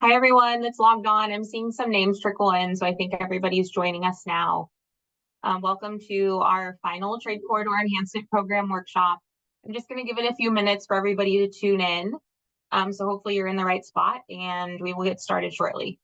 Hi, everyone that's logged on. I'm seeing some names trickle in, so I think everybody's joining us now. Welcome to our final Trade Corridor Enhancement Program workshop. I'm just going to give it a few minutes for everybody to tune in. So hopefully you're in the right spot and we will get started shortly.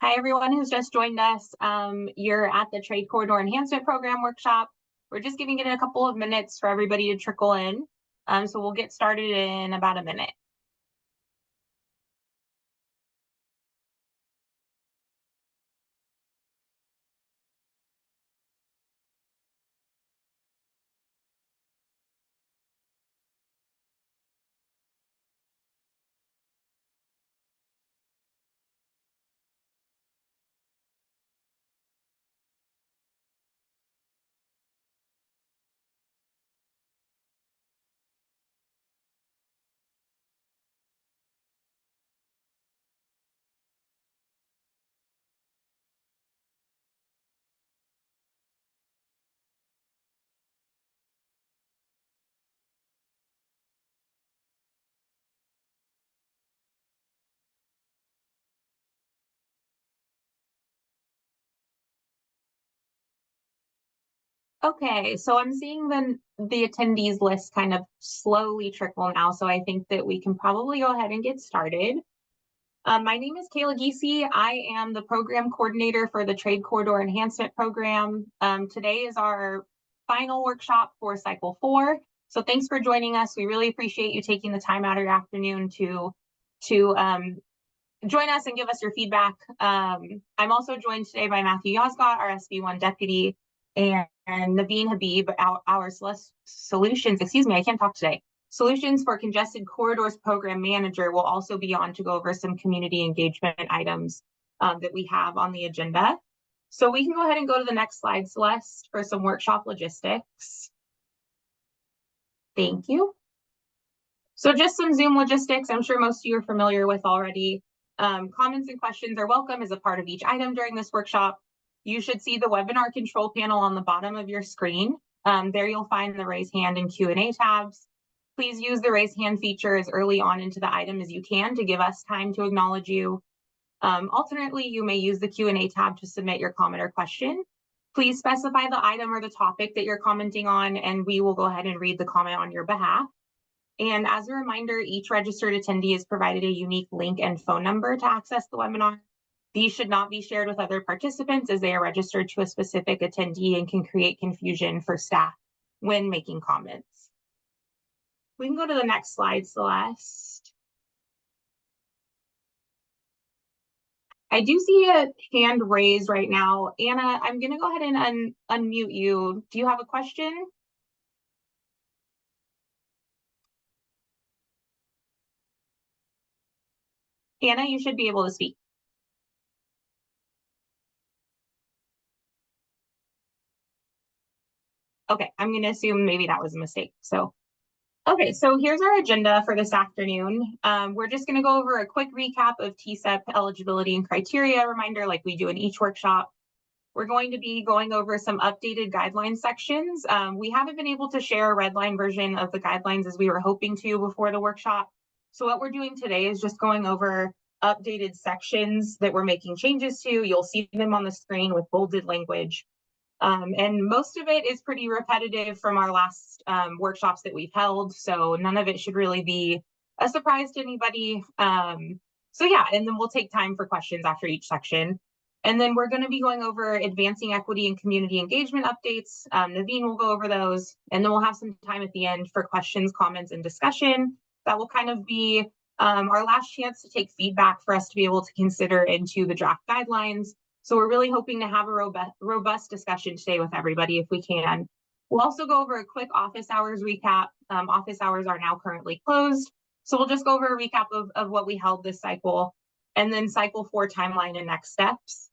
Hi, everyone who's just joined us. You're at the Trade Corridor Enhancement Program workshop. We're just giving it a couple of minutes for everybody to trickle in. So we'll get started in about a minute. Okay, so I'm seeing the attendees list kind of slowly trickle now, so I think that we can probably go ahead and get started. My name is Kayla Giese. I am the program coordinator for the Trade Corridor Enhancement Program. Today is our final workshop for Cycle 4, so thanks for joining us. We really appreciate you taking the time out of your afternoon to join us and give us your feedback. I'm also joined today by Matthew Yozgat, our SB1 deputy, and Naveen Habib, our solutions, I can't talk today. Solutions for Congested Corridors Program Manager will also be on to go over some community engagement items that we have on the agenda. So we can go ahead and go to the next slide, Celeste, for some workshop logistics. Thank you. So just some Zoom logistics, I'm sure most of you are familiar with already. Comments and questions are welcome as a part of each item during this workshop. You should see the webinar control panel on the bottom of your screen. There you'll find the raise hand and Q&A tabs. Please use the raise hand feature as early on into the item as you can to give us time to acknowledge you. Alternately, you may use the Q&A tab to submit your comment or question. Please specify the item or the topic that you're commenting on, and we will go ahead and read the comment on your behalf. And as a reminder, each registered attendee is provided a unique link and phone number to access the webinar. These should not be shared with other participants as they are registered to a specific attendee and can create confusion for staff when making comments. We can go to the next slide, Celeste. I do see a hand raised right now. Anna, I'm going to go ahead and unmute you. Do you have a question? Anna, you should be able to speak. Okay, I'm going to assume maybe that was a mistake. Okay, so here's our agenda for this afternoon. We're just going to go over a quick recap of TCEP eligibility and criteria reminder like we do in each workshop. We're going to be going over some updated guidelines sections. We haven't been able to share a red line version of the guidelines as we were hoping to before the workshop. So what we're doing today is just going over updated sections that we're making changes to. You'll see them on the screen with bolded language. And most of it is pretty repetitive from our last workshops that we've held. So none of it should really be a surprise to anybody. So yeah, and then we'll take time for questions after each section. And then we're going to be going over advancing equity and community engagement updates. Naveen will go over those, and then we'll have some time at the end for questions, comments, and discussion. That will kind of be our last chance to take feedback for us to be able to consider into the draft guidelines. So we're really hoping to have a robust discussion today with everybody if we can. We'll also go over a quick office hours recap. Office hours are now currently closed. So we'll just go over a recap of what we held this cycle, and then cycle 4 timeline and next steps.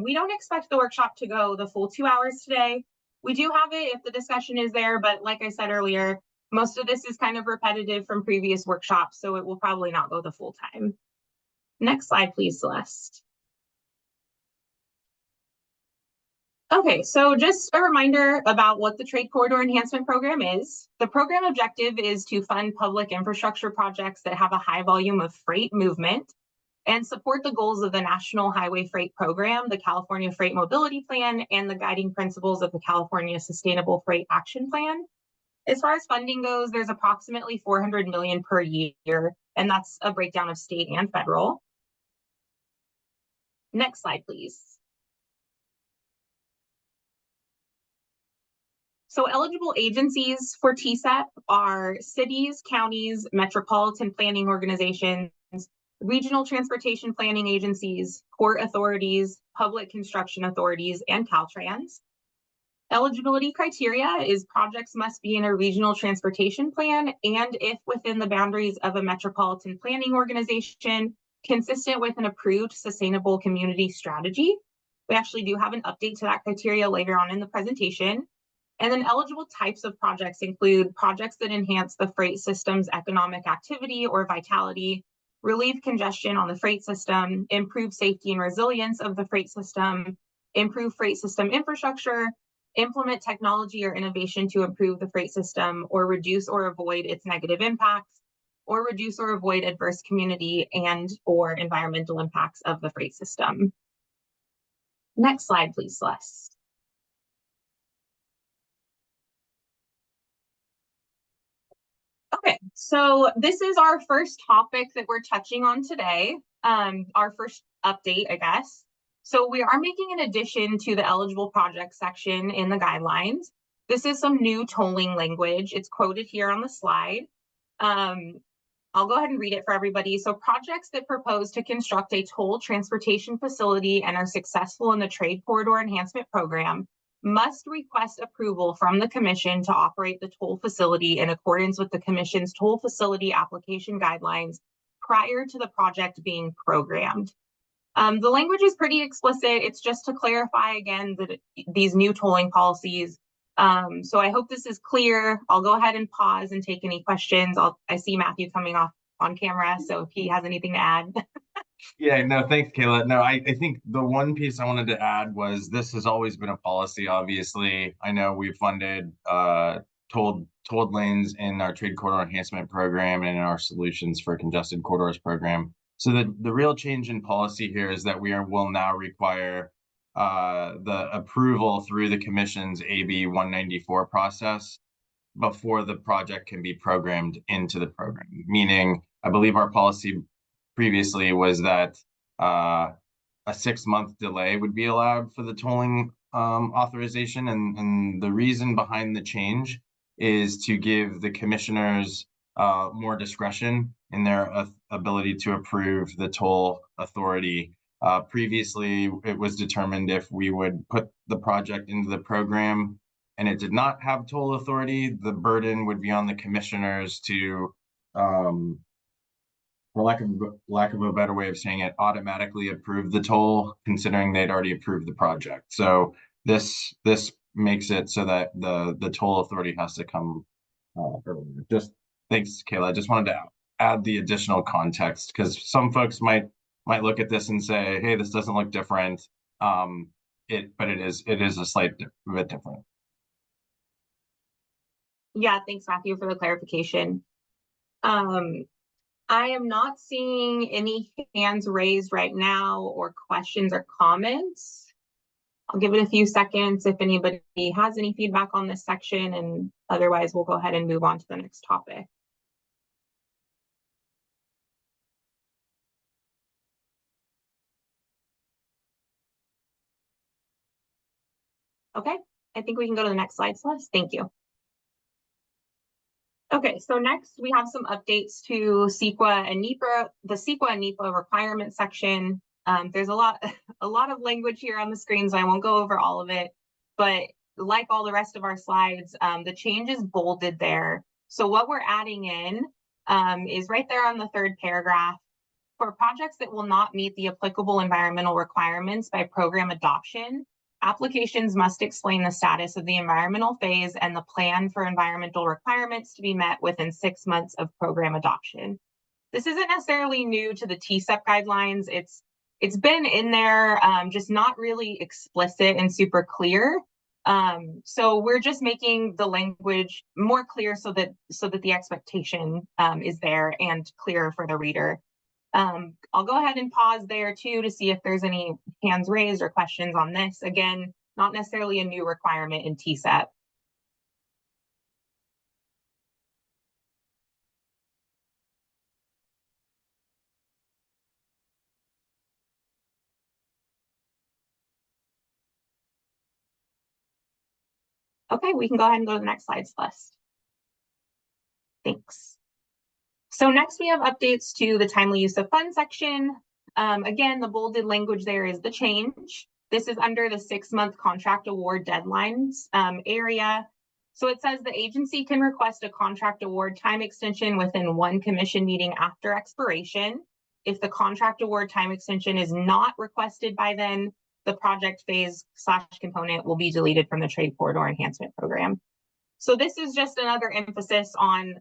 We don't expect the workshop to go the full 2 hours today. We do have it if the discussion is there, but like I said earlier, most of this is kind of repetitive from previous workshops, so it will probably not go the full time. Next slide, please, Celeste. Okay, so just a reminder about what the Trade Corridor Enhancement Program is. The program objective is to fund public infrastructure projects that have a high volume of freight movement and support the goals of the National Highway Freight Program, the California Freight Mobility Plan, and the guiding principles of the California Sustainable Freight Action Plan. As far as funding goes, there's approximately $400 million per year, and that's a breakdown of state and federal. Next slide, please. So eligible agencies for TCEP are cities, counties, metropolitan planning organizations, regional transportation planning agencies, port authorities, public construction authorities, and Caltrans. Eligibility criteria is projects must be in a regional transportation plan, and if within the boundaries of a metropolitan planning organization, consistent with an approved sustainable community strategy. We actually do have an update to that criteria later on in the presentation. And then eligible types of projects include projects that enhance the freight system's economic activity or vitality, relieve congestion on the freight system, improve safety and resilience of the freight system, improve freight system infrastructure, implement technology or innovation to improve the freight system, or reduce or avoid its negative impacts, or reduce or avoid adverse community and or environmental impacts of the freight system. Next slide, please, Celeste. Okay, so this is our first topic that we're touching on today, our first update, I guess. So we are making an addition to the eligible project section in the guidelines. This is some new tolling language. It's quoted here on the slide. I'll go ahead and read it for everybody. So projects that propose to construct a toll transportation facility and are successful in the Trade Corridor Enhancement Program must request approval from the Commission to operate the toll facility in accordance with the Commission's toll facility application guidelines prior to the project being programmed. The language is pretty explicit. It's just to clarify again that these new tolling policies. So I hope this is clear. I'll go ahead and pause and take any questions. I see Matthew coming off on camera, so if he has anything to add. Yeah, no, thanks, Kayla. No, I think the one piece I wanted to add was this has always been a policy, obviously. I know we've funded tolled lanes in our Trade Corridor Enhancement Program and in our Solutions for Congested Corridors program. So the real change in policy here is that will now require the approval through the Commission's AB 194 process before the project can be programmed into the program. Meaning, I believe our policy previously was that a 6-month delay would be allowed for the tolling authorization. And the reason behind the change is to give the commissioners more discretion in their ability to approve the toll authority. Previously, it was determined if we would put the project into the program and it did not have toll authority, the burden would be on the commissioners to, for lack of a better way of saying it, automatically approve the toll, considering they'd already approved the project. So this makes it so that the toll authority has to come earlier. Just thanks, Kayla. I just wanted to add the additional context because some folks might look at this and say, "Hey, this doesn't look different." But it is a slight bit different. Yeah, thanks, Matthew, for the clarification. I am not seeing any hands raised right now or questions or comments. I'll give it a few seconds if anybody has any feedback on this section, and otherwise we'll go ahead and move on to the next topic. Okay, I think we can go to the next slide, Celeste. Thank you. Okay, so next we have some updates to CEQA and NEPA, the CEQA and NEPA requirement section. There's a lot of language here on the screen, so I won't go over all of it. But like all the rest of our slides, the change is bolded there. So what we're adding in is right there on the third paragraph. For projects that will not meet the applicable environmental requirements by program adoption, applications must explain the status of the environmental phase and the plan for environmental requirements to be met within 6 months of program adoption. This isn't necessarily new to the TCEP guidelines. It's been in there, just not really explicit and super clear. So we're just making the language more clear so that the expectation is there and clearer for the reader. I'll go ahead and pause there too to see if there's any hands raised or questions on this. Again, not necessarily a new requirement in TCEP. Okay, we can go ahead and go to the next slide, Celeste. Thanks. So next we have updates to the timely use of funds section. Again, the bolded language there is the change. This is under the 6-month contract award deadlines area. So it says the agency can request a contract award time extension within 1 commission meeting after expiration. If the contract award time extension is not requested by then, the project phase / component will be deleted from the Trade Corridor Enhancement Program. So this is just another emphasis on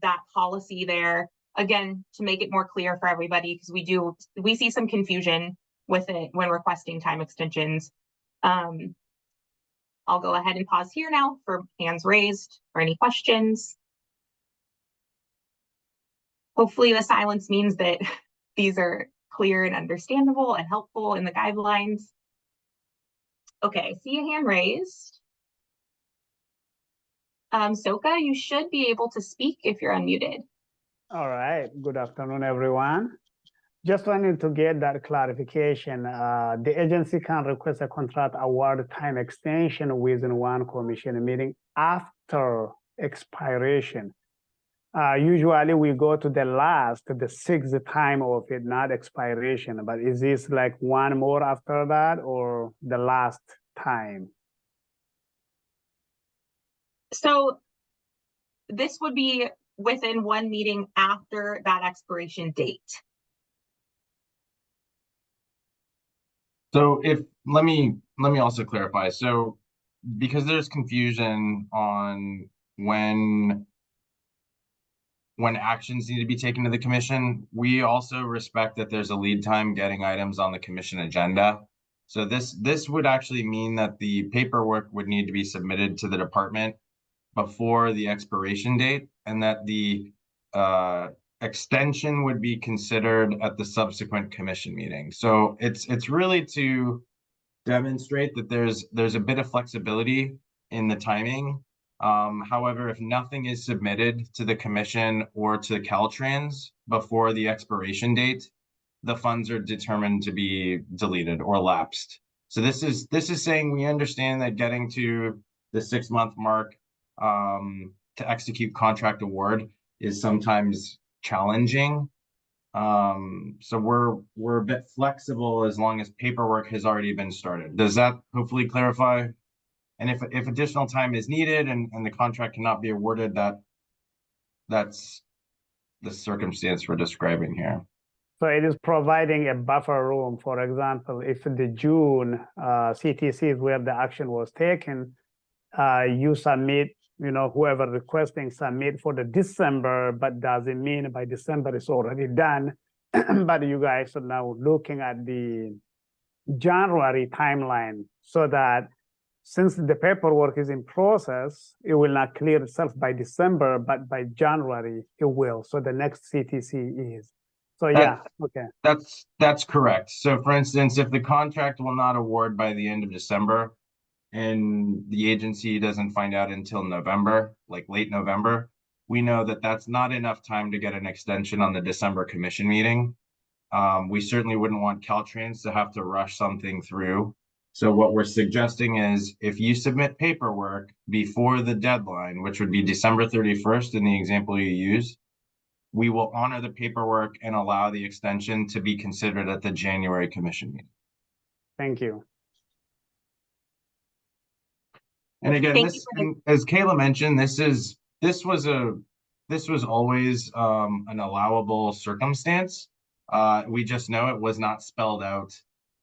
that policy there, again, to make it more clear for everybody, because we see some confusion with it when requesting time extensions. I'll go ahead and pause here now for hands raised or any questions. Hopefully the silence means that these are clear and understandable and helpful in the guidelines. Okay, see a hand raised. Soka, you should be able to speak if you're unmuted. All right, good afternoon, everyone. Just wanted to get that clarification. The agency can request a contract award time extension within 1 commission meeting after expiration. Usually we go to the 6th time of it, not expiration, but is this like one more after that or the last time? So this would be within 1 meeting after that expiration date. So let me also clarify. So because there's confusion on when actions need to be taken to the commission, we also respect that there's a lead time getting items on the commission agenda. So this would actually mean that the paperwork would need to be submitted to the department before the expiration date, and that the extension would be considered at the subsequent commission meeting. So it's really to demonstrate that there's a bit of flexibility in the timing. However, if nothing is submitted to the commission or to Caltrans before the expiration date, the funds are determined to be deleted or lapsed. So this is saying we understand that getting to the 6-month mark to execute contract award is sometimes challenging. So we're a bit flexible as long as paperwork has already been started. Does that hopefully clarify? And if additional time is needed and the contract cannot be awarded, that's the circumstance we're describing here. So it is providing a buffer room. For example, if the June CTC is where the action was taken, you submit, whoever requesting submit for the December, but doesn't mean by December it's already done. But you guys are now looking at the January timeline so that since the paperwork is in process, it will not clear itself by December, but by January it will. So the next CTC is. So yeah, okay. That's correct. So for instance, if the contract will not award by the end of December and the agency doesn't find out until November, like late November, we know that that's not enough time to get an extension on the December commission meeting. We certainly wouldn't want Caltrans to have to rush something through So what we're suggesting is if you submit paperwork before the deadline, which would be December 31st in the example you use, we will honor the paperwork and allow the extension to be considered at the January commission meeting. Thank you. And again, Thank this, as Kayla mentioned, this was always an allowable circumstance. We just know it was not spelled out.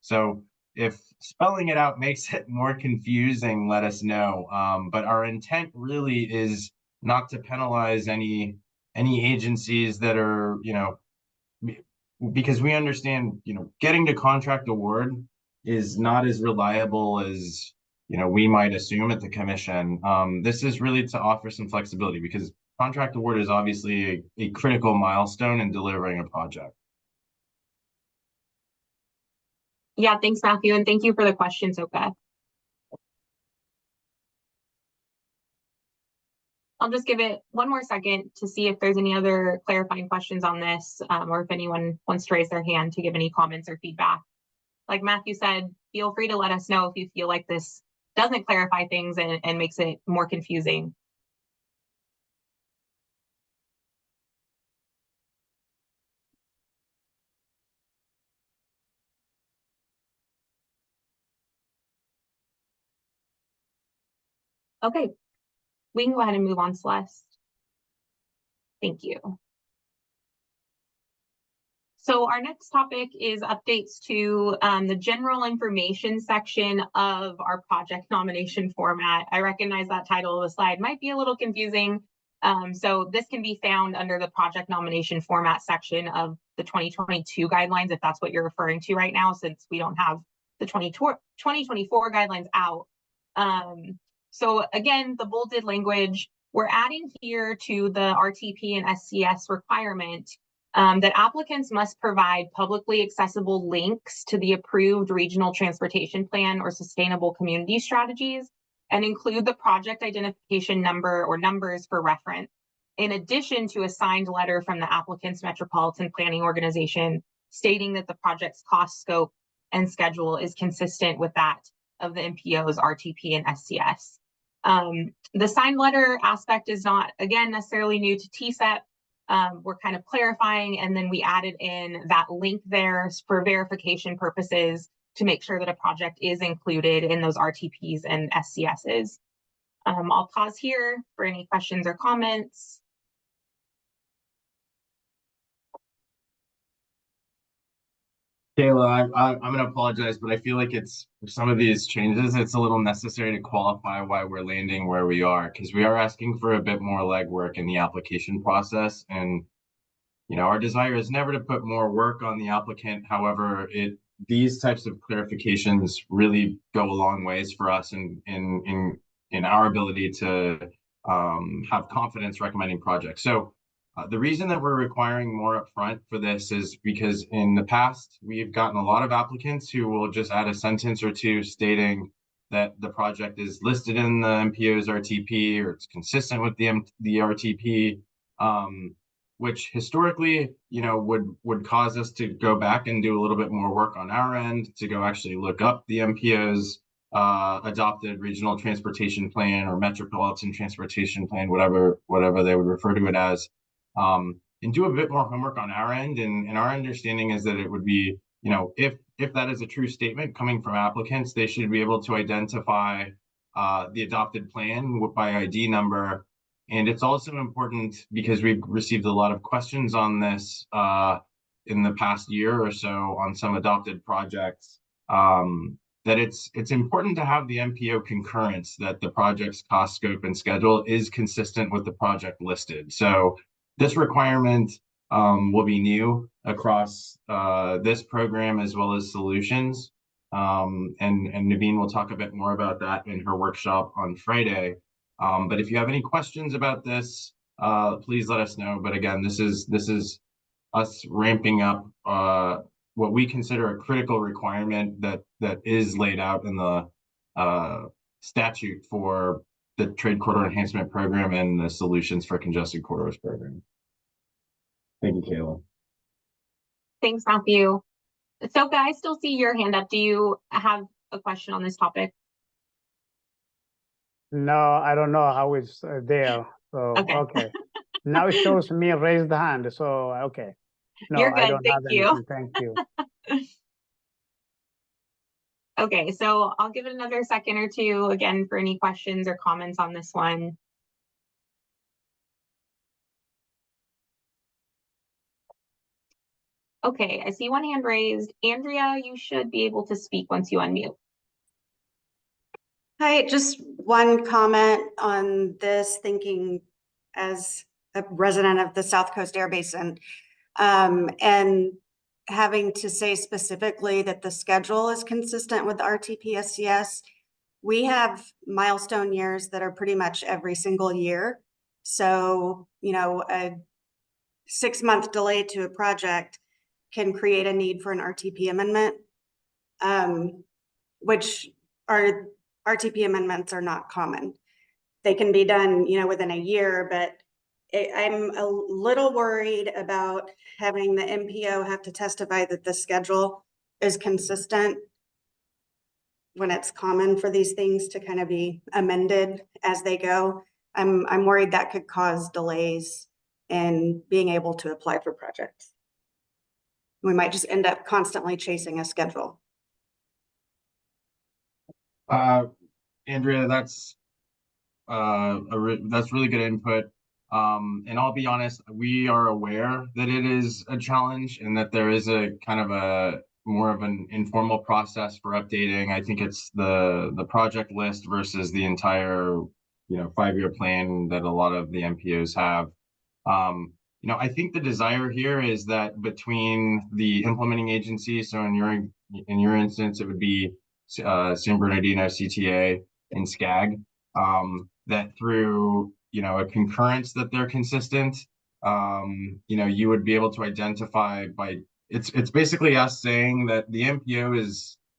So if spelling it out makes it more confusing, let us know. But our intent really is not to penalize any agencies that are, because we understand, getting to contract award is not as reliable as, we might assume at the commission. This is really to offer some flexibility because contract award is obviously a critical milestone in delivering a project. Yeah, thanks, Matthew, and thank you for the question, Soka. I'll just give it one more second to see if there's any other clarifying questions on this, or if anyone wants to raise their hand to give any comments or feedback. Like Matthew said, feel free to let us know if you feel like this doesn't clarify things and makes it more confusing. Okay, we can go ahead and move on, Celeste. Thank you. So our next topic is updates to the general information section of our project nomination format. I recognize that title of the slide might be a little confusing. So this can be found under the project nomination format section of the 2022 guidelines, if that's what you're referring to right now, since we don't have the 2024 guidelines out. So again, the bolded language, we're adding here to the RTP and SCS requirement that applicants must provide publicly accessible links to the approved regional transportation plan or sustainable community strategies and include the project identification number or numbers for reference, in addition to a signed letter from the applicant's metropolitan planning organization stating that the project's cost, scope, and schedule is consistent with that of the MPO's RTP and SCS. The signed letter aspect is not, again, necessarily new to TCEP. We're kind of clarifying, and then we added in that link there for verification purposes to make sure that a project is included in those RTPs and SCSs. I'll pause here for any questions or comments. Kayla, I'm going to apologize, but I feel like it's some of these changes, it's a little necessary to qualify why we're landing where we are, because we are asking for a bit more legwork in the application process. And, our desire is never to put more work on the applicant. However, these types of clarifications really go a long ways for us in our ability to have confidence recommending projects. So the reason that we're requiring more upfront for this is because in the past, we've gotten a lot of applicants who will just add a sentence or two stating that the project is listed in the MPO's RTP or it's consistent with the RTP, which historically, would cause us to go back and do a little bit more work on our end to go actually look up the MPO's adopted regional transportation plan or metropolitan transportation plan, whatever they would refer to it as. And do a bit more homework on our end. And our understanding is that it would be, if that is a true statement coming from applicants, they should be able to identify the adopted plan by ID number. And it's also important because we've received a lot of questions on this in the past year or so on some adopted projects, that it's important to have the MPO concurrence that the project's cost, scope, and schedule is consistent with the project listed. So this requirement will be new across this program as well as solutions. And Naveen will talk a bit more about that in her workshop on Friday. But if you have any questions about this, please let us know. But again, this is us ramping up what we consider a critical requirement that is laid out in the statute for the Trade Corridor Enhancement Program and the Solutions for Congested Corridors Program. Thank you, Kayla. Thanks, Matthew. So, I still see your hand up. Do you have a question on this topic? No, I don't know how it's there. So, Okay. okay. Now it shows me raised hand. So, okay. No, You're I good, don't thank have you. anything. Thank you. Okay, so I'll give it another second or two again for any questions or comments on this one. Okay, I see one hand raised. Andrea, you should be able to speak once you unmute. Hi, just one comment on this, thinking as a resident of the South Coast Air Basin, and having to say specifically that the schedule is consistent with RTP-SCS. We have milestone years that are pretty much every single year. So, you know, a 6-month delay to a project can create a need for an RTP amendment, which are RTP amendments are not common. They can be done, you know, within a year, but I'm a little worried about having the MPO have to testify that the schedule is consistent when it's common for these things to kind of be amended as they go. I'm worried that could cause delays in being able to apply for projects. We might just end up constantly chasing a schedule. Andrea, that's really good input. And I'll be honest, we are aware that it is a challenge and that there is a kind of a more of an informal process for updating. I think it's the project list versus the entire, you know, 5-year plan that a lot of the MPOs have. You know, I think the desire here is that between the implementing agency, so in your instance, it would be San Bernardino, CTA, and SCAG, that through, you know, a concurrence that they're consistent, you know, you would be able to identify by it's basically us saying that the MPO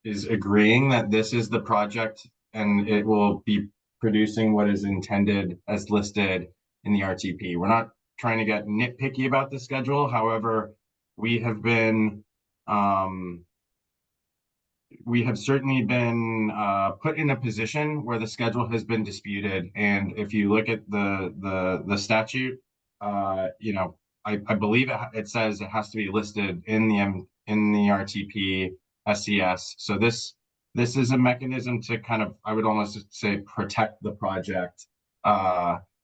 is agreeing that this is the project and it will be producing what is intended as listed in the RTP. We're not trying to get nitpicky about the schedule. However, we have certainly been put in a position where the schedule has been disputed. And if you look at the statute, you know, I believe it says it has to be listed in the RTP SCS. So this is a mechanism to kind of, I would almost say, protect the project,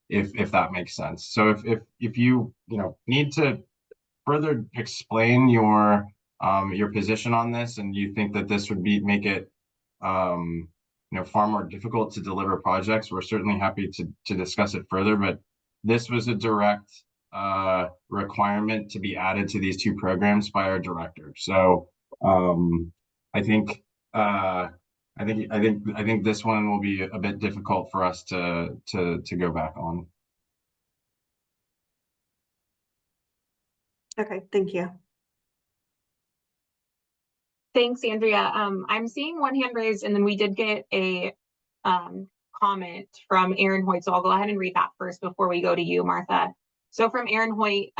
if that makes sense. So if you need to further explain your position on this, and you think that this would make it far more difficult to deliver projects, we're certainly happy to discuss it further. But this was a direct requirement to be added to these 2 programs by our director. So I think this one will be a bit difficult for us to go back on. Okay, thank you. Thanks, Andrea. I'm seeing one hand raised, and then we did get a comment from Aaron Hoyt. So I'll go ahead and read that first before we go to you, Martha. So from Aaron Hoyt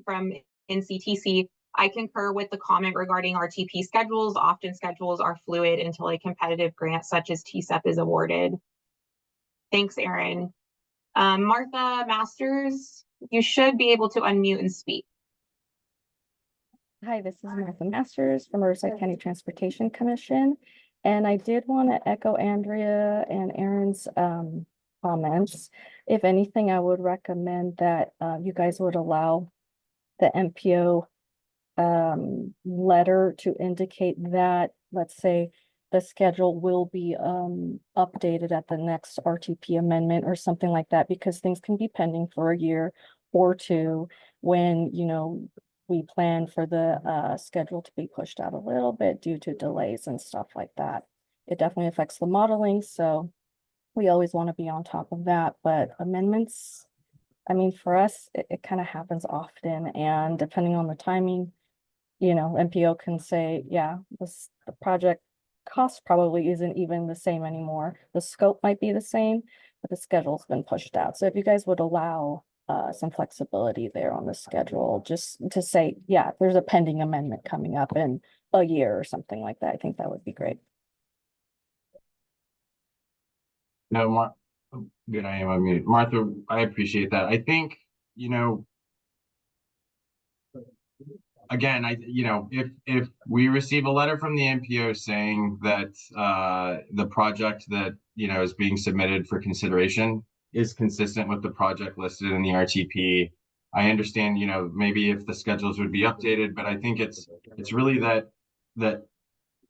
from CTC, I concur with the comment regarding RTP schedules. Often schedules are fluid until a competitive grant such as TCEP is awarded. Thanks, Aaron. Martha Masters, you should be able to unmute and speak. Hi, this is Martha Masters from Riverside County Transportation Commission. And I did want to echo Andrea and Aaron's comments. If anything, I would recommend that you guys would allow the MPO letter to indicate that, let's say, the schedule will be updated at the next RTP amendment or something like that, because things can be pending for a year or 2 when, you know, we plan for the schedule to be pushed out a little bit due to delays and stuff like that. It definitely affects the modeling, so we always want to be on top of that. But amendments, I mean, for us, it kind of happens often, and depending on the timing, you know, MPO can say, yeah, the project cost probably isn't even the same anymore. The scope might be the same, but the schedule's been pushed out. So if you guys would allow some flexibility there on the schedule, just to say, yeah, there's a pending amendment coming up in a year or something like that, I think that would be great. No, good, I am on mute. Martha, I appreciate that. I think, you know, again, if we receive a letter from the MPO saying that the project that, is being submitted for consideration is consistent with the project listed in the RTP, I understand, maybe if the schedules would be updated, but I think it's really that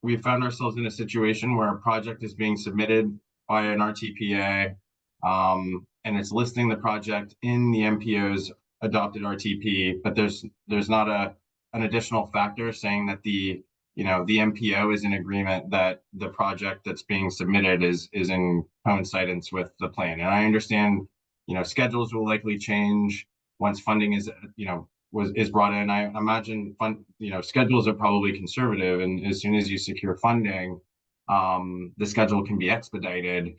we found ourselves in a situation where a project is being submitted by an RTPA, and it's listing the project in the MPO's adopted RTP, but there's not an additional factor saying that the MPO is in agreement that the project that's being submitted is in coincidence with the plan. And I understand, schedules will likely change once funding is brought in. I imagine schedules are probably conservative, and as soon as you secure funding, the schedule can be expedited.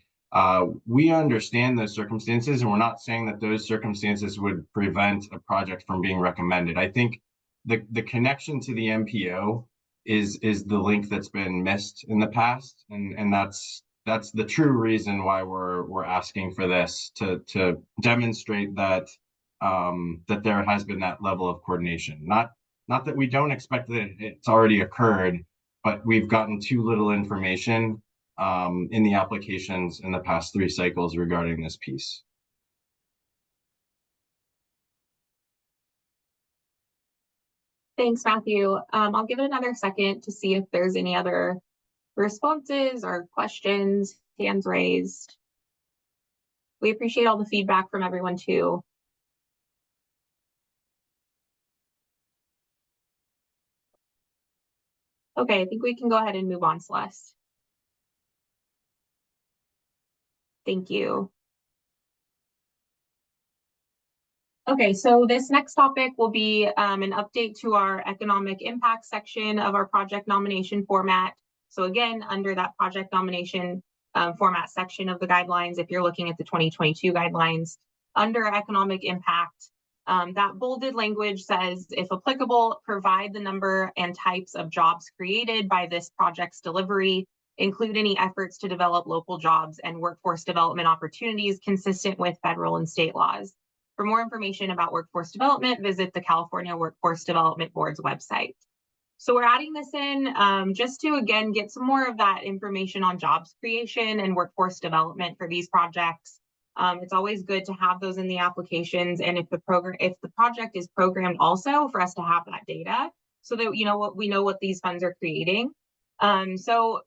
We understand those circumstances, and we're not saying that those circumstances would prevent a project from being recommended. I think the connection to the MPO is the link that's been missed in the past, and that's the true reason why we're asking for this, to demonstrate that that there has been that level of coordination. Not that we don't expect that it's already occurred, but we've gotten too little information in the applications in the past 3 cycles regarding this piece. Thanks, Matthew. I'll give it another second to see if there's any other responses or questions, hands raised. We appreciate all the feedback from everyone too. Okay, I think we can go ahead and move on, Celeste. Thank you. Okay, so this next topic will be an update to our economic impact section of our project nomination format. So again, under that project nomination format section of the guidelines, if you're looking at the 2022 guidelines, under economic impact, that bolded language says, if applicable, provide the number and types of jobs created by this project's delivery, include any efforts to develop local jobs and workforce development opportunities consistent with federal and state laws. For more information about workforce development, visit the California Workforce Development Board's website. So we're adding this in just to, again, get some more of that information on jobs creation and workforce development for these projects. It's always good to have those in the applications, and if the project is programmed, also for us to have that data so that we know what these funds are creating. So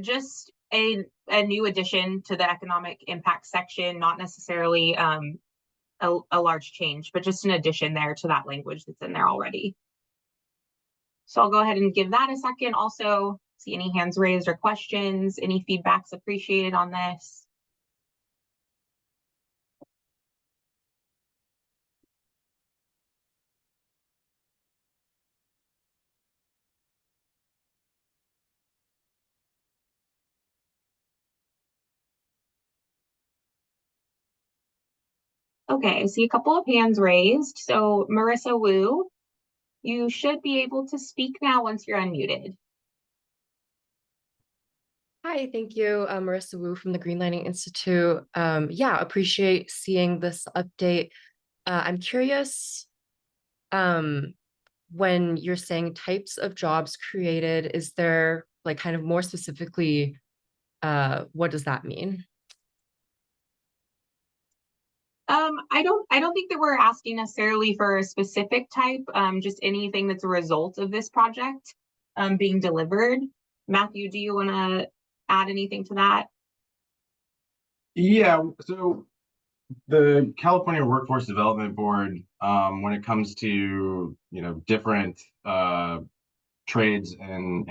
just a new addition to the economic impact section, not necessarily a large change, but just an addition there to that language that's in there already. So I'll go ahead and give that a second. Also, see any hands raised or questions, any feedback's appreciated on this. Okay, I see a couple of hands raised. So Marissa Wu, you should be able to speak now once you're unmuted. Hi, thank you. Marissa Wu from the Greenlighting Institute. Yeah, appreciate seeing this update. I'm curious, when you're saying types of jobs created, is there like kind of more specifically, what does that mean? I don't think that we're asking necessarily for a specific type, just anything that's a result of this project being delivered. Matthew, do you want to add anything to that? Yeah, so the California Workforce Development Board, when it comes to different trades and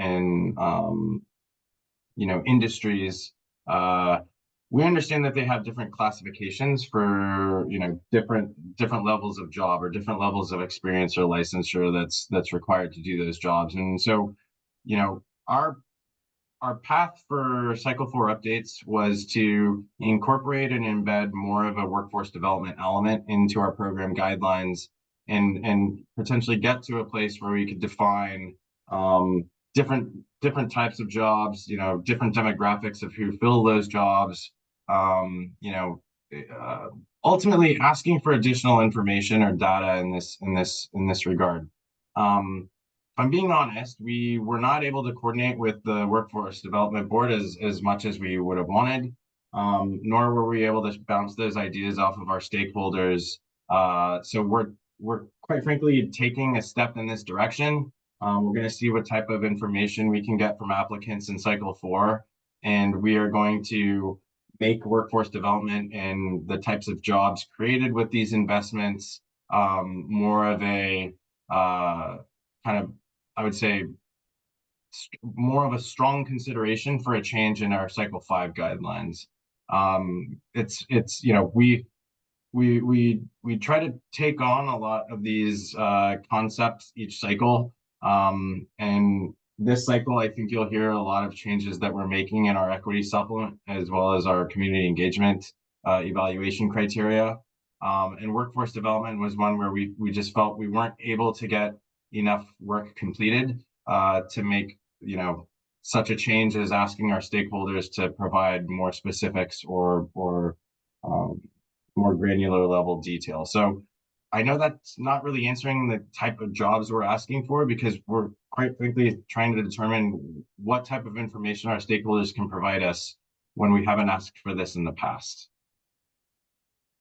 industries, we understand that they have different classifications for different levels of job or different levels of experience or licensure that's required to do those jobs. And so our path for cycle 4 updates was to incorporate and embed more of a workforce development element into our program guidelines, and potentially get to a place where we could define different types of jobs, different demographics of who fill those jobs, you know, ultimately asking for additional information or data in this regard. If I'm being honest, we were not able to coordinate with the Workforce Development Board as much as we would have wanted, nor were we able to bounce those ideas off of our stakeholders. So we're quite frankly taking a step in this direction. We're going to see what type of information we can get from applicants in cycle 4, and we are going to make workforce development and the types of jobs created with these investments more of a kind of, I would say, more of a strong consideration for a change in our cycle 5 guidelines. It's you know, we try to take on a lot of these concepts each cycle, and this cycle, I think you'll hear a lot of changes that we're making in our equity supplement, as well as our community engagement evaluation criteria. And workforce development was one where we just felt we weren't able to get enough work completed to make, you know, such a change as asking our stakeholders to provide more specifics or more granular level detail. So I know that's not really answering the type of jobs we're asking for, because we're quite frankly trying to determine what type of information our stakeholders can provide us when we haven't asked for this in the past.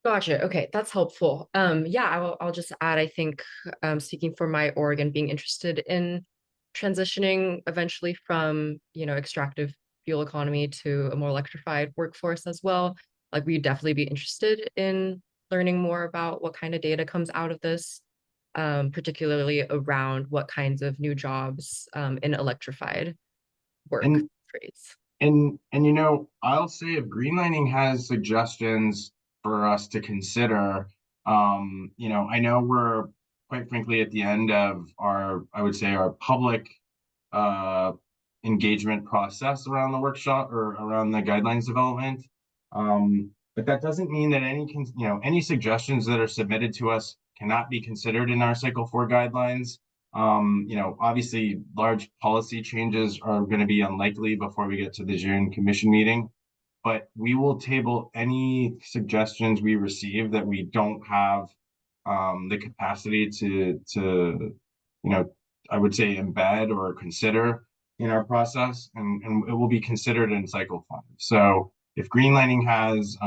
Gotcha. Okay, that's helpful. Yeah, I'll just add, I think, speaking for my org and being interested in transitioning eventually from, you know, extractive fuel economy to a more electrified workforce as well. Like, we'd definitely be interested in learning more about what kind of data comes out of this, particularly around what kinds of new jobs in electrified work And trades. And you know, I'll say if Greenlining has suggestions for us to consider, you know, I know we're quite frankly at the end of our, I would say, our public uh, engagement process around the workshop or around the guidelines development. But that doesn't mean that any suggestions that are submitted to us cannot be considered in our cycle 4 guidelines. You know, obviously large policy changes are going to be unlikely before we get to the June commission meeting, but we will table any suggestions we receive that we don't have the capacity to you know, I would say embed or consider in our process, and it will be considered in cycle 5. So if Greenlining has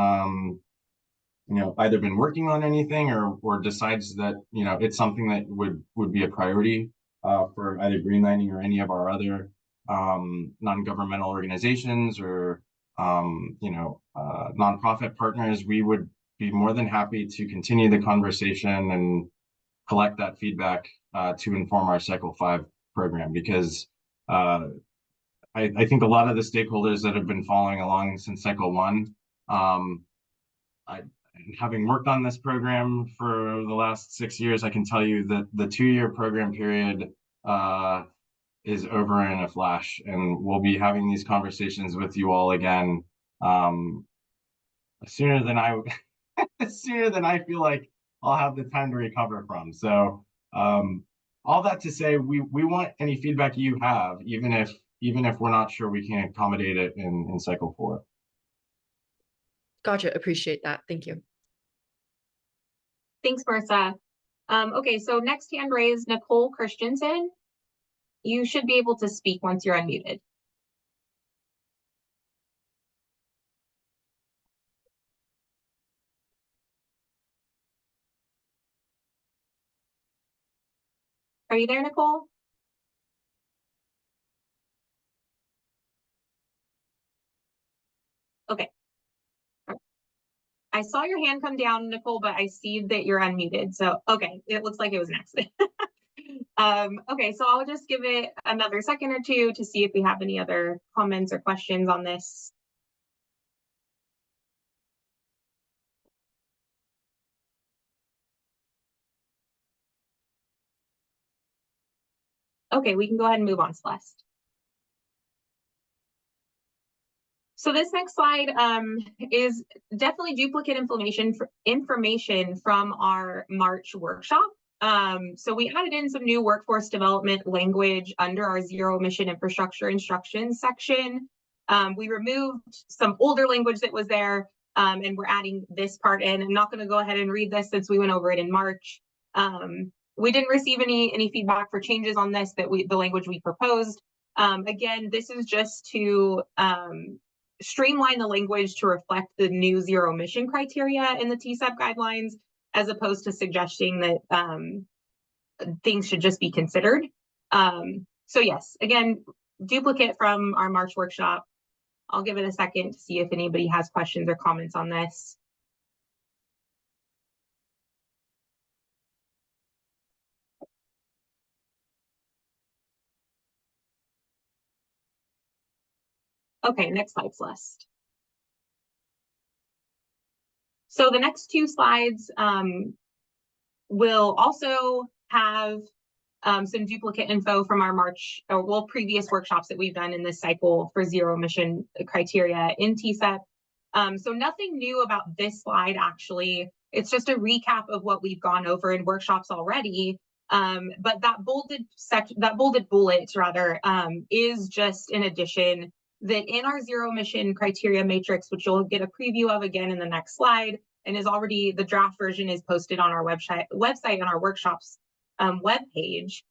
you know, either been working on anything or decides that, you know, it's something that would be a priority for either Greenlining or any of our other non-governmental organizations or you know, nonprofit partners, we would be more than happy to continue the conversation and collect that feedback to inform our cycle 5 program, because I think a lot of the stakeholders that have been following along since cycle 1, having worked on this program for the last 6 years, I can tell you that the 2-year program period is over in a flash, and we'll be having these conversations with you all again sooner than I feel like I'll have the time to recover from. So all that to say, we want any feedback you have, even if we're not sure we can accommodate it in cycle 4. Gotcha. Appreciate that. Thank you. Thanks, Marissa. Okay, so next hand raised, Nicole Christensen. You should be able to speak once you're unmuted. Are you there, Nicole? Okay. I saw your hand come down, Nicole, but I see that you're unmuted. So, okay, it looks like it was an accident. Okay, so I'll just give it another second or two to see if we have any other comments or questions on this. Okay, we can go ahead and move on, Celeste. So this next slide is definitely duplicate information from our March workshop. So we added in some new workforce development language under our zero emission infrastructure instructions section. We removed some older language that was there, and we're adding this part in. I'm not going to go ahead and read this since we went over it in March. We didn't receive any feedback for changes on this the language we proposed. Again, this is just to streamline the language to reflect the new zero emission criteria in the TCEP guidelines, as opposed to suggesting that things should just be considered. So yes, again, duplicate from our March workshop. I'll give it a second to see if anybody has questions or comments on this. Okay, next slide, Celeste. So the next two slides will also have some duplicate info from our March, previous workshops that we've done in this cycle for zero emission criteria in TCEP. So nothing new about this slide, actually. It's just a recap of what we've gone over in workshops already. But that bolded bullet rather is just an addition that in our zero emission criteria matrix, which you'll get a preview of again in the next slide, and is already, the draft version is posted on our website on our workshops webpage.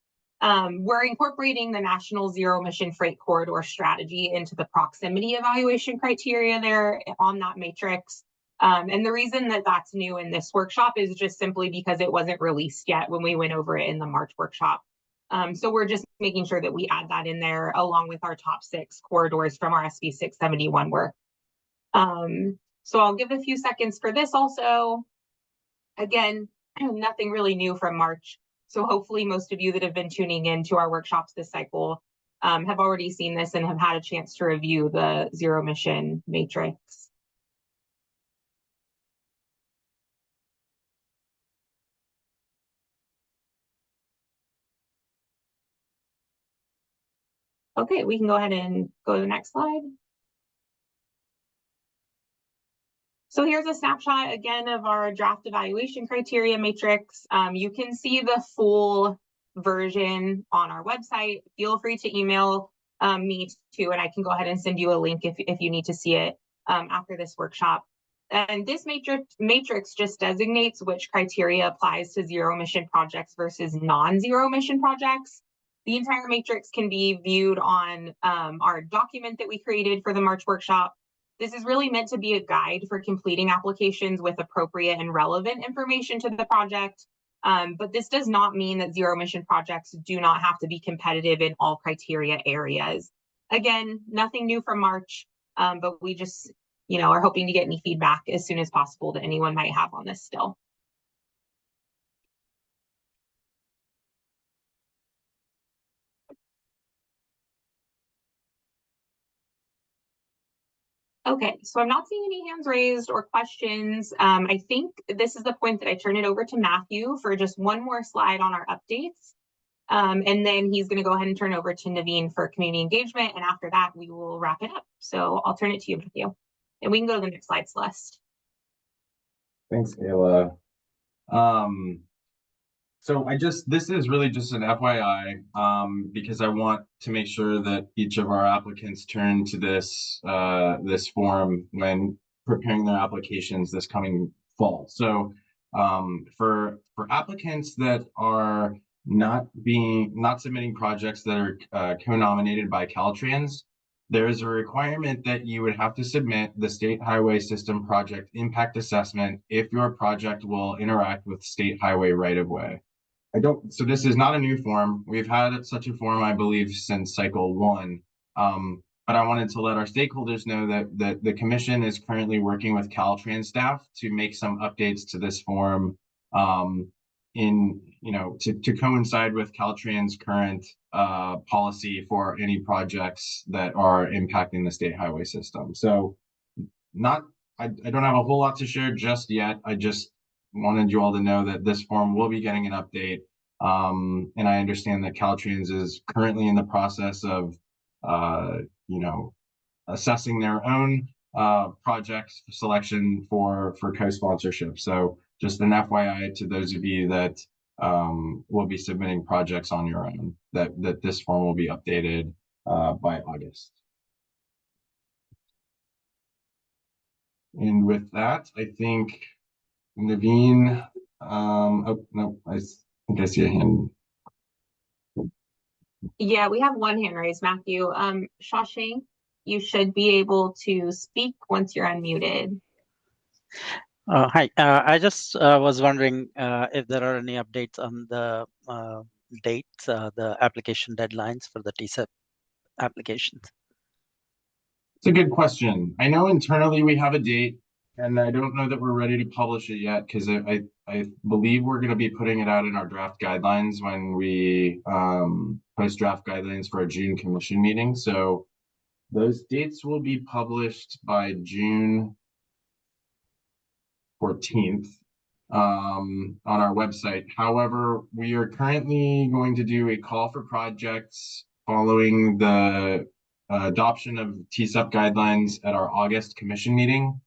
We're incorporating the National Zero Emission Freight Corridor strategy into the proximity evaluation criteria there on that matrix. And the reason that that's new in this workshop is just simply because it wasn't released yet when we went over it in the March workshop. So we're just making sure that we add that in there along with our top 6 corridors from our SB 671 work. So I'll give a few seconds for this also. Again, nothing really new from March. So hopefully most of you that have been tuning in to our workshops this cycle have already seen this and have had a chance to review the zero emission matrix. Okay, we can go ahead and go to the next slide. So here's a snapshot again of our draft evaluation criteria matrix. You can see the full version on our website. Feel free to email me too, and I can go ahead and send you a link if you need to see it after this workshop. And this matrix just designates which criteria applies to zero emission projects versus non-zero emission projects. The entire matrix can be viewed on our document that we created for the March workshop. This is really meant to be a guide for completing applications with appropriate and relevant information to the project. But this does not mean that zero emission projects do not have to be competitive in all criteria areas. Again, nothing new from March, but we just, are hoping to get any feedback as soon as possible that anyone might have on this still. Okay, so I'm not seeing any hands raised or questions. I think this is the point that I turn it over to Matthew for just one more slide on our updates. And then he's going to go ahead and turn over to Naveen for community engagement. And after that, we will wrap it up. So I'll turn it to you, Matthew. And we can go to the next slide, Celeste. Thanks, Kayla. So this is really just an FYI, because I want to make sure that each of our applicants turn to this form when preparing their applications this coming fall. So for applicants that are not submitting projects that are co-nominated by Caltrans, there is a requirement that you would have to submit the State Highway System Project Impact Assessment if your project will interact with state highway right-of-way. So this is not a new form. We've had such a form, I believe, since cycle 1. But I wanted to let our stakeholders know that the commission is currently working with Caltrans staff to make some updates to this form to coincide with Caltrans' current policy for any projects that are impacting the state highway system. So I don't have a whole lot to share just yet. I just wanted you all to know that this form will be getting an update. And I understand that Caltrans is currently in the process of, assessing their own project selection for co-sponsorship. So just an FYI to those of you that will be submitting projects on your own, that this form will be updated by August. And with that, I think Naveen, oh, no, think I see a hand. Yeah, we have one hand raised, Matthew. Shashank, you should be able to speak once you're unmuted. Hi, I just was wondering if there are any updates on the dates, the application deadlines for the TCEP applications. It's a good question. I know internally we have a date, and I don't know that we're ready to publish it yet because I believe we're going to be putting it out in our draft guidelines when we post draft guidelines for our June commission meeting. So those dates will be published by June 14th on our website. However, we are currently going to do a call for projects following the adoption of TCEP guidelines at our August commission meeting.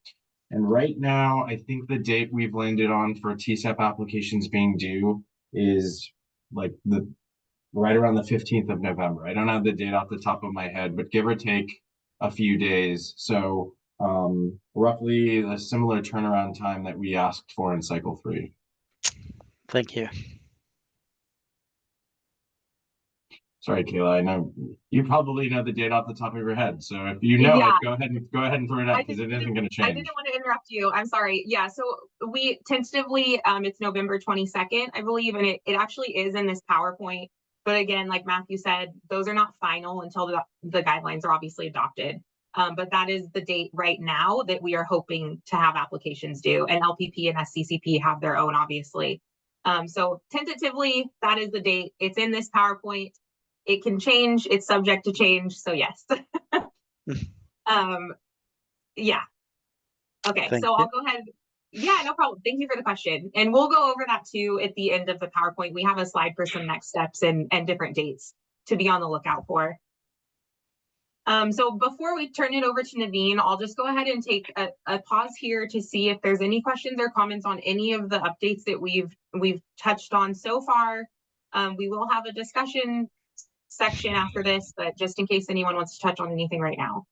And right now, I think the date we've landed on for TCEP applications being due is like right around the 15th of November. I don't have the date off the top of my head, but give or take a few days. So roughly a similar turnaround time that we asked for in cycle 3. Thank you. Sorry, Kayla, I know you probably know the date off the top of your head. So if you know it, go ahead and throw it out because it isn't going to change. I didn't want to interrupt you. I'm sorry. Yeah, so we tentatively, it's November 22nd, I believe, and it actually is in this PowerPoint. But again, like Matthew said, those are not final until the guidelines are obviously adopted. But that is the date right now that we are hoping to have applications due, and LPP and SCCP have their own, obviously. So tentatively, that is the date. It's in this PowerPoint. It can change. It's subject to change. So yes. Yeah. Okay. Thank So you. I'll go ahead. Yeah, no problem. Thank you for the question. And we'll go over that too at the end of the PowerPoint. We have a slide for some next steps and different dates to be on the lookout for. So before we turn it over to Naveen, I'll just go ahead and take a pause here to see if there's any questions or comments on any of the updates that we've touched on so far. We will have a discussion section after this, but just in case anyone wants to touch on anything right now.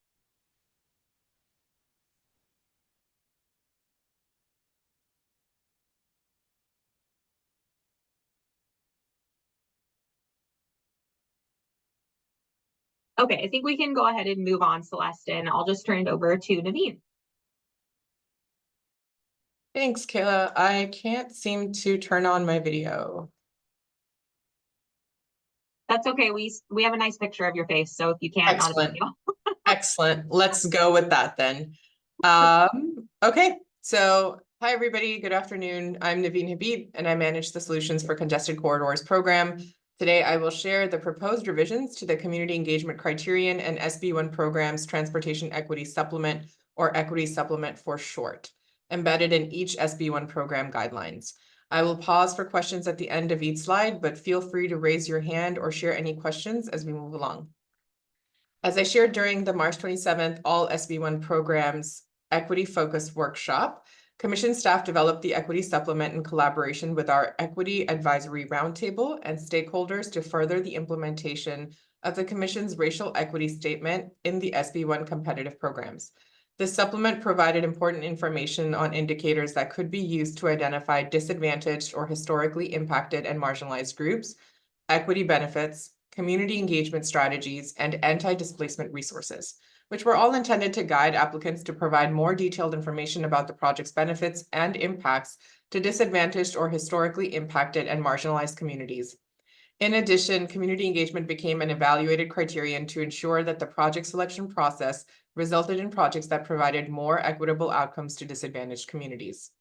Okay, I think we can go ahead and move on, Celeste, and I'll just turn it over to Naveen. Thanks, Kayla. I can't seem to turn on my video. That's okay. We have a nice picture of your face, so if you can't, not a big deal. Excellent. Let's go with that then. Okay, so hi everybody. Good afternoon. I'm Naveen Habib, and I manage the Solutions for Congested Corridors program. Today, I will share the proposed revisions to the Community Engagement Criterion and SB1 Program's Transportation Equity Supplement, or Equity Supplement for short, embedded in each SB1 program guidelines. I will pause for questions at the end of each slide, but feel free to raise your hand or share any questions as we move along. As I shared during the March 27th All SB1 Programs Equity Focus Workshop, Commission staff developed the Equity Supplement in collaboration with our Equity Advisory Roundtable and stakeholders to further the implementation of the Commission's Racial Equity Statement in the SB1 competitive programs. This supplement provided important information on indicators that could be used to identify disadvantaged or historically impacted and marginalized groups, equity benefits, community engagement strategies, and anti-displacement resources, which were all intended to guide applicants to provide more detailed information about the project's benefits and impacts to disadvantaged or historically impacted and marginalized communities. In addition, community engagement became an evaluated criterion to ensure that the project selection process resulted in projects that provided more equitable outcomes to disadvantaged communities.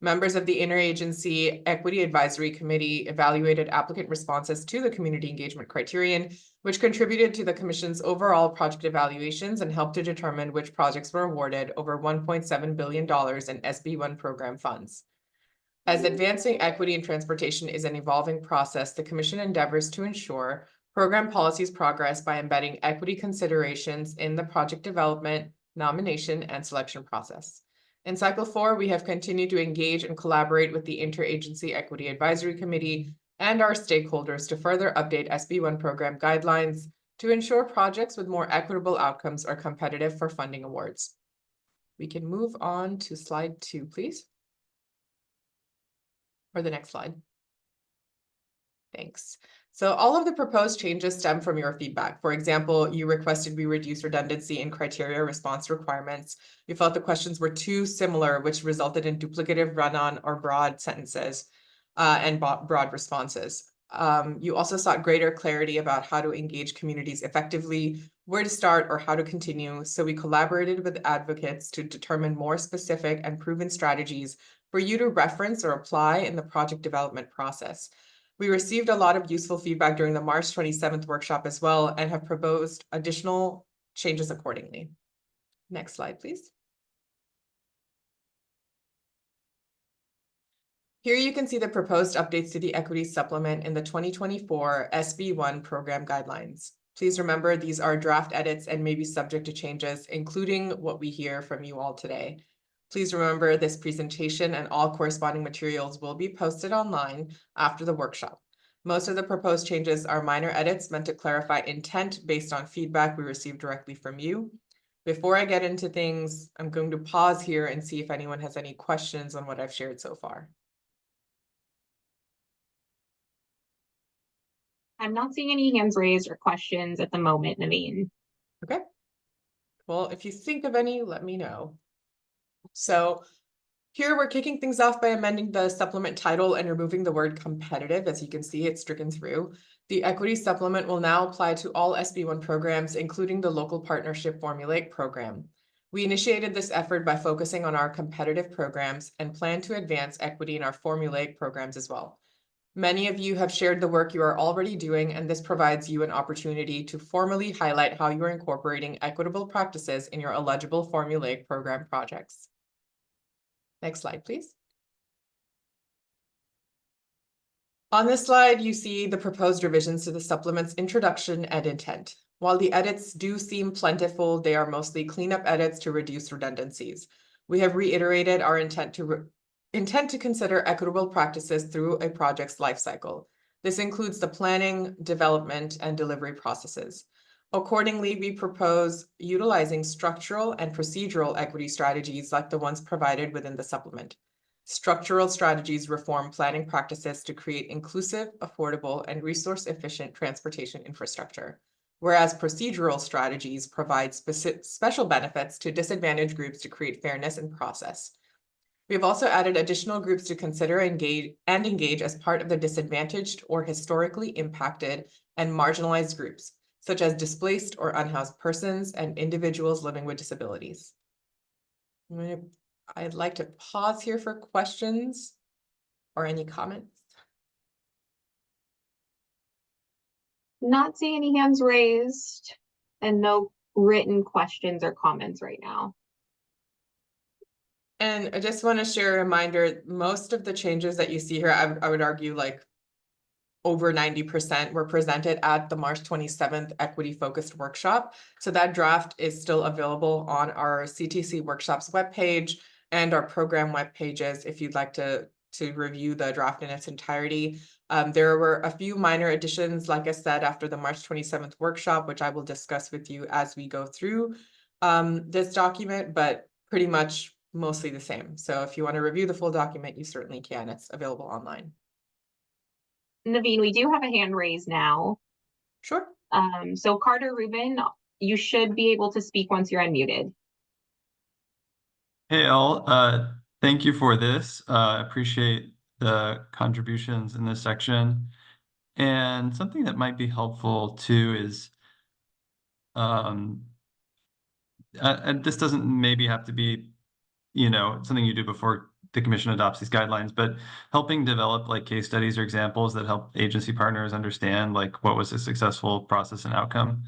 Members of the Interagency Equity Advisory Committee evaluated applicant responses to the community engagement criterion, which contributed to the Commission's overall project evaluations and helped to determine which projects were awarded over $1.7 billion in SB1 program funds. As advancing equity in transportation is an evolving process, the Commission endeavors to ensure program policies progress by embedding equity considerations in the project development, nomination, and selection process. In Cycle 4, we have continued to engage and collaborate with the Interagency Equity Advisory Committee and our stakeholders to further update SB1 program guidelines to ensure projects with more equitable outcomes are competitive for funding awards. We can move on to slide 2, please. Or the next slide. Thanks. So all of the proposed changes stem from your feedback. For example, you requested we reduce redundancy in criteria response requirements. You felt the questions were too similar, which resulted in duplicative run-on or broad sentences and broad responses. You also sought greater clarity about how to engage communities effectively, where to start, or how to continue. So we collaborated with advocates to determine more specific and proven strategies for you to reference or apply in the project development process. We received a lot of useful feedback during the March 27th workshop as well, and have proposed additional changes accordingly. Next slide, please. Here you can see the proposed updates to the equity supplement in the 2024 SB1 program guidelines. Please remember these are draft edits and may be subject to changes, including what we hear from you all today. Please remember this presentation and all corresponding materials will be posted online after the workshop. Most of the proposed changes are minor edits meant to clarify intent based on feedback we received directly from you. Before I get into things, I'm going to pause here and see if anyone has any questions on what I've shared so far. I'm not seeing any hands raised or questions at the moment, Naveen. Okay. Well, if you think of any, let me know. So here we're kicking things off by amending the supplement title and removing the word competitive. As you can see, it's stricken through. The equity supplement will now apply to all SB1 programs, including the local partnership formulaic program. We initiated this effort by focusing on our competitive programs and plan to advance equity in our formulaic programs as well. Many of you have shared the work you are already doing, and this provides you an opportunity to formally highlight how you are incorporating equitable practices in your eligible formulaic program projects. Next slide, please. On this slide, you see the proposed revisions to the supplement's introduction and intent. While the edits do seem plentiful, they are mostly cleanup edits to reduce redundancies. We have reiterated our intent to consider equitable practices through a project's life cycle. This includes the planning, development, and delivery processes. Accordingly, we propose utilizing structural and procedural equity strategies like the ones provided within the supplement. Structural strategies reform planning practices to create inclusive, affordable, and resource-efficient transportation infrastructure, whereas procedural strategies provide special benefits to disadvantaged groups to create fairness in process. We have also added additional groups to consider engage as part of the disadvantaged or historically impacted and marginalized groups, such as displaced or unhoused persons and individuals living with disabilities. I'd like to pause here for questions or any comments. Not seeing any hands raised and no written questions or comments right now. And I just want to share a reminder, most of the changes that you see here, I would argue like over 90% were presented at the March 27th equity focused workshop. So that draft is still available on our CTC workshops webpage and our program web pages if you'd like to review the draft in its entirety. There were a few minor additions, like I said, after the March 27th workshop, which I will discuss with you as we go through this document, but pretty much mostly the same. So if you want to review the full document, you certainly can. It's available online. Naveen, we do have a hand raised now. Sure. So Carter Rubin, you should be able to speak once you're unmuted. Hey, all. Thank you for this. Appreciate the contributions in this section. And something that might be helpful too is, and this doesn't maybe have to be, something you do before the commission adopts these guidelines, but helping develop like case studies or examples that help agency partners understand like what was a successful process and outcome,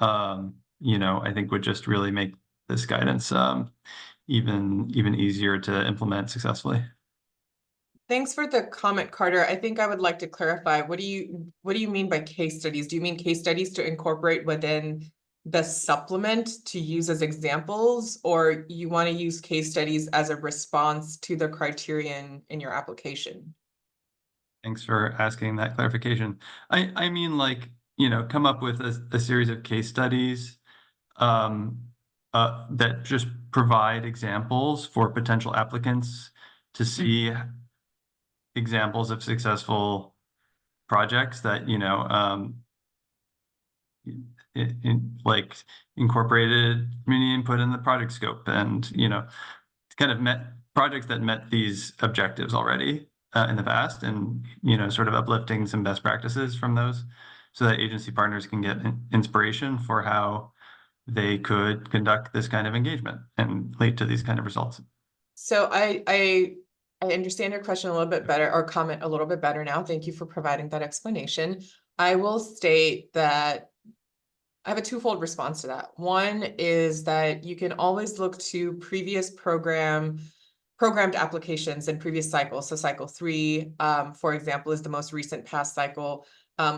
I think would just really make this guidance even easier to implement successfully. Thanks for the comment, Carter. I think I would like to clarify, what do you mean by case studies? Do you mean case studies to incorporate within the supplement to use as examples, or you want to use case studies as a response to the criterion in your application? Thanks for asking that clarification. I mean, like, come up with a series of case studies of that just provide examples for potential applicants to see examples of successful projects that, you know, like incorporated community input in the project scope, and, you know, kind of met projects that met these objectives already in the past, and, you know, sort of uplifting some best practices from those so that agency partners can get inspiration for how they could conduct this kind of engagement and lead to these kind of results. So I understand your question a little bit better, or comment a little bit better now. Thank you for providing that explanation. I will state that I have a twofold response to that. One is that you can always look to previous programmed applications in previous cycles. So cycle 3, for example, is the most recent past cycle.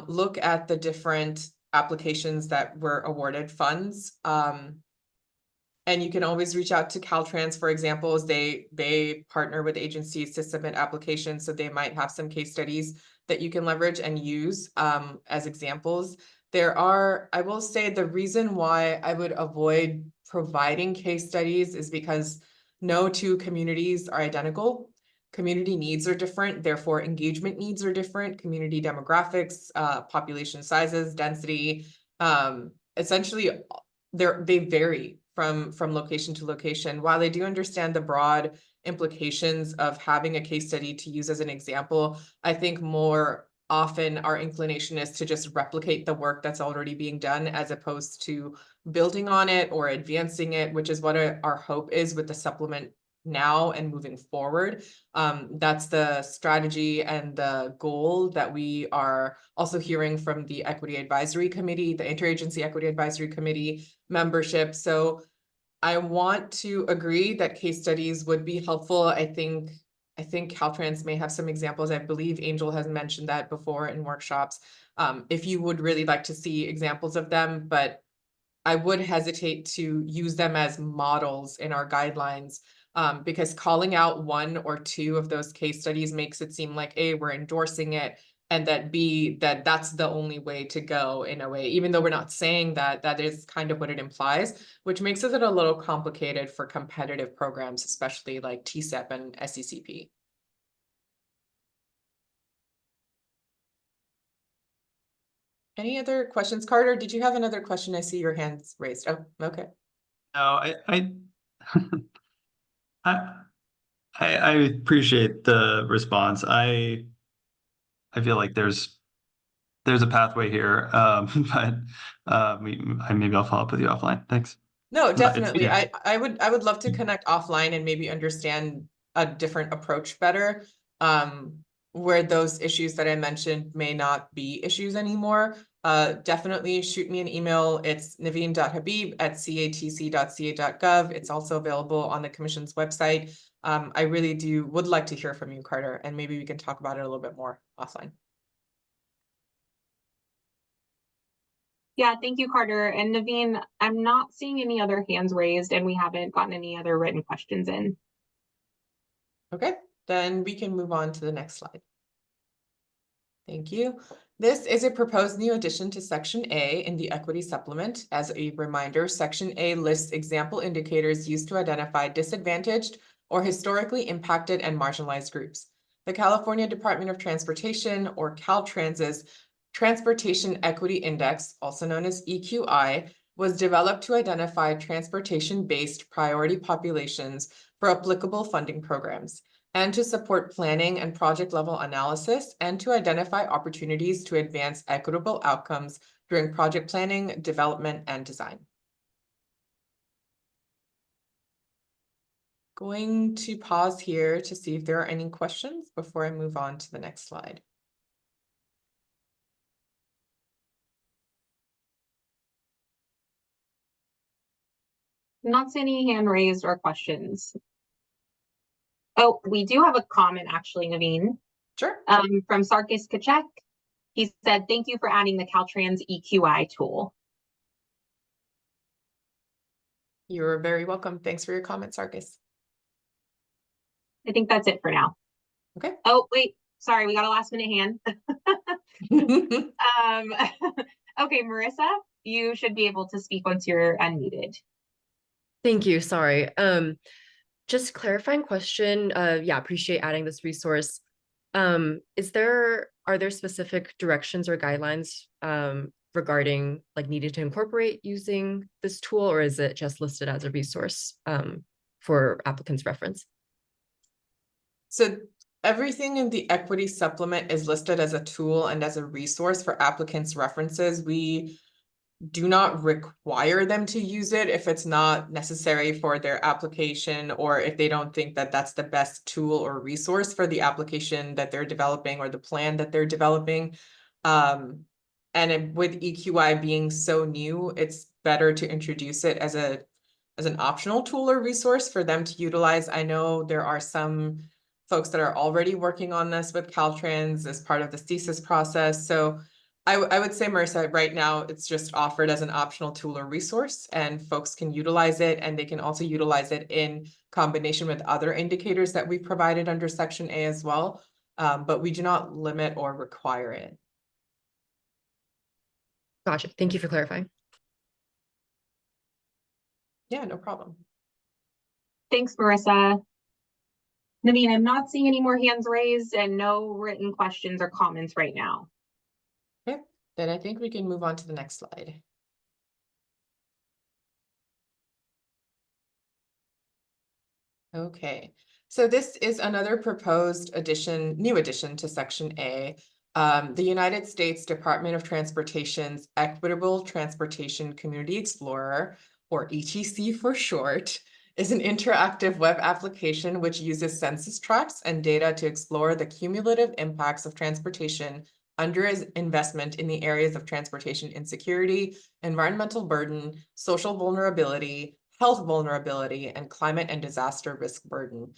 Look at the different applications that were awarded funds. And you can always reach out to Caltrans, for example, as they partner with agencies to submit applications. So they might have some case studies that you can leverage and use as examples. I will say the reason why I would avoid providing case studies is because no two communities are identical. Community needs are different, therefore engagement needs are different. Community demographics, population sizes, density, essentially they vary from location to location. While I do understand the broad implications of having a case study to use as an example, I think more often our inclination is to just replicate the work that's already being done as opposed to building on it or advancing it, which is what our hope is with the supplement now and moving forward. That's the strategy and the goal that we are also hearing from the Equity Advisory Committee, the Interagency Equity Advisory Committee membership. So I want to agree that case studies would be helpful. I think Caltrans may have some examples. I believe Angel has mentioned that before in workshops. If you would really like to see examples of them, but I would hesitate to use them as models in our guidelines, because calling out one or two of those case studies makes it seem like A, we're endorsing it, and that B, that's the only way to go in a way, even though we're not saying that, that is kind of what it implies, which makes it a little complicated for competitive programs, especially like TCEP and CTC. Any other questions? Carter, did you have another question? I see your hands raised. Oh, okay. No, I appreciate the response. I feel like there's a pathway here, but maybe I'll follow up with you offline. Thanks. No, definitely. Yeah. I would love to connect offline and maybe understand a different approach better, where those issues that I mentioned may not be issues anymore. Definitely shoot me an email. It's naveen.habib@catc.ca.gov. It's also available on the Commission's website. I really would like to hear from you, Carter, and maybe we can talk about it a little bit more offline. Yeah, thank you, Carter. And Naveen, I'm not seeing any other hands raised, and we haven't gotten any other written questions in. Okay, then we can move on to the next slide. Thank you. This is a proposed new addition to Section A in the Equity Supplement. As a reminder, Section A lists example indicators used to identify disadvantaged or historically impacted and marginalized groups. The California Department of Transportation, or Caltrans's Transportation Equity Index, also known as EQI, was developed to identify transportation-based priority populations for applicable funding programs, and to support planning and project-level analysis, and to identify opportunities to advance equitable outcomes during project planning, development, and design. Going to pause here to see if there are any questions before I move on to the next slide. Not seeing any hand raised or questions. Oh, we do have a comment actually, Naveen. Sure. From Sarkis Kachek. He said, "Thank you for adding the Caltrans EQI tool." You're very welcome. Thanks for your comment, Sarkis. I think that's it for now. Okay. Oh, wait, sorry, we got a last minute hand. Okay, Marissa, you should be able to speak once you're unmuted. Thank you. Sorry. Just clarifying question. Yeah, appreciate adding this resource. Are there specific directions or guidelines regarding like needed to incorporate using this tool, or is it just listed as a resource for applicants' reference? So everything in the equity supplement is listed as a tool and as a resource for applicants' references. We do not require them to use it if it's not necessary for their application, or if they don't think that that's the best tool or resource for the application that they're developing or the plan that they're developing. With EQI being so new, it's better to introduce it as an optional tool or resource for them to utilize. I know there are some folks that are already working on this with Caltrans as part of the thesis process. So I would say, Marissa, right now it's just offered as an optional tool or resource, and folks can utilize it, and they can also utilize it in combination with other indicators that we provided under Section A as well. But we do not limit or require it. Gotcha. Thank you for clarifying. Yeah, no problem. Thanks, Marissa. Naveen, I'm not seeing any more hands raised and no written questions or comments right now. Okay, then I think we can move on to the next slide. Okay, so this is another proposed new addition to Section A. The United States Department of Transportation's Equitable Transportation Community Explorer, or ETC for short, is an interactive web application which uses census tracts and data to explore the cumulative impacts of transportation under investment in the areas of transportation insecurity, environmental burden, social vulnerability, health vulnerability, and climate and disaster risk burden.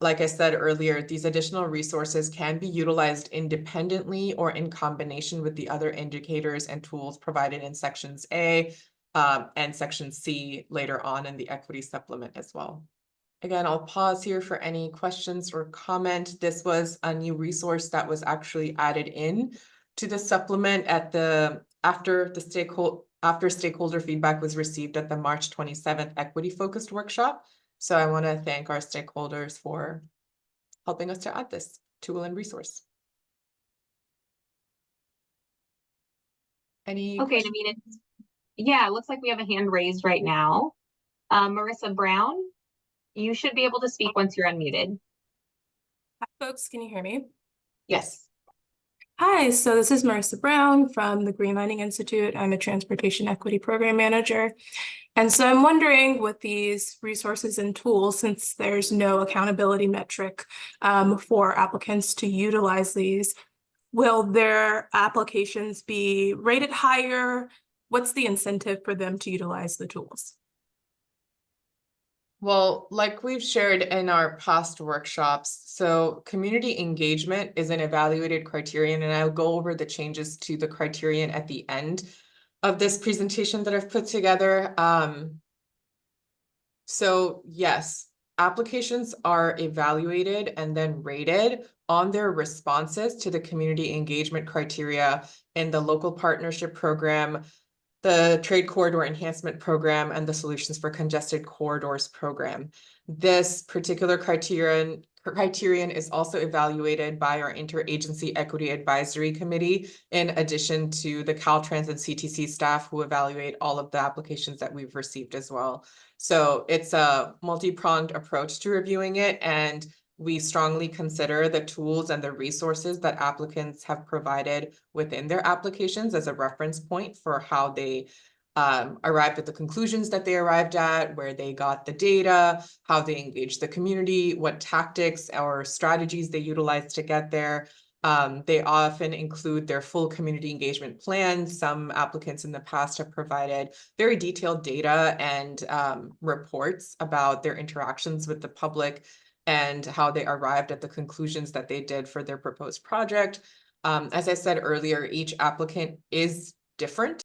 Like I said earlier, these additional resources can be utilized independently or in combination with the other indicators and tools provided in Sections A and Section C later on in the equity supplement as well. Again, I'll pause here for any questions or comment. This was a new resource that was actually added in to the supplement after stakeholder feedback was received at the March 27th equity focused workshop. So I want to thank our stakeholders for helping us to add this tool and resource. Any Okay, questions? Naveen, yeah, it looks like we have a hand raised right now. Marissa Brown, you should be able to speak once you're unmuted. Hi, folks, can you hear me? Yes. Hi, so this is Marissa Brown from the Green Lining Institute. I'm a Transportation Equity Program Manager. And so I'm wondering, with these resources and tools, since there's no accountability metric for applicants to utilize these, will their applications be rated higher? What's the incentive for them to utilize the tools? Well, like we've shared in our past workshops, so community engagement is an evaluated criterion, and I'll go over the changes to the criterion at the end of this presentation that I've put together. So yes, applications are evaluated and then rated on their responses to the community engagement criteria in the local partnership program, the Trade Corridor Enhancement Program, and the Solutions for Congested Corridors Program. This particular criterion is also evaluated by our Interagency Equity Advisory Committee, in addition to the Caltrans and CTC staff who evaluate all of the applications that we've received as well. So it's a multi-pronged approach to reviewing it, and we strongly consider the tools and the resources that applicants have provided within their applications as a reference point for how they arrived at the conclusions that they arrived at, where they got the data, how they engaged the community, what tactics or strategies they utilized to get there. They often include their full community engagement plan. Some applicants in the past have provided very detailed data and reports about their interactions with the public and how they arrived at the conclusions that they did for their proposed project. As I said earlier, each applicant is different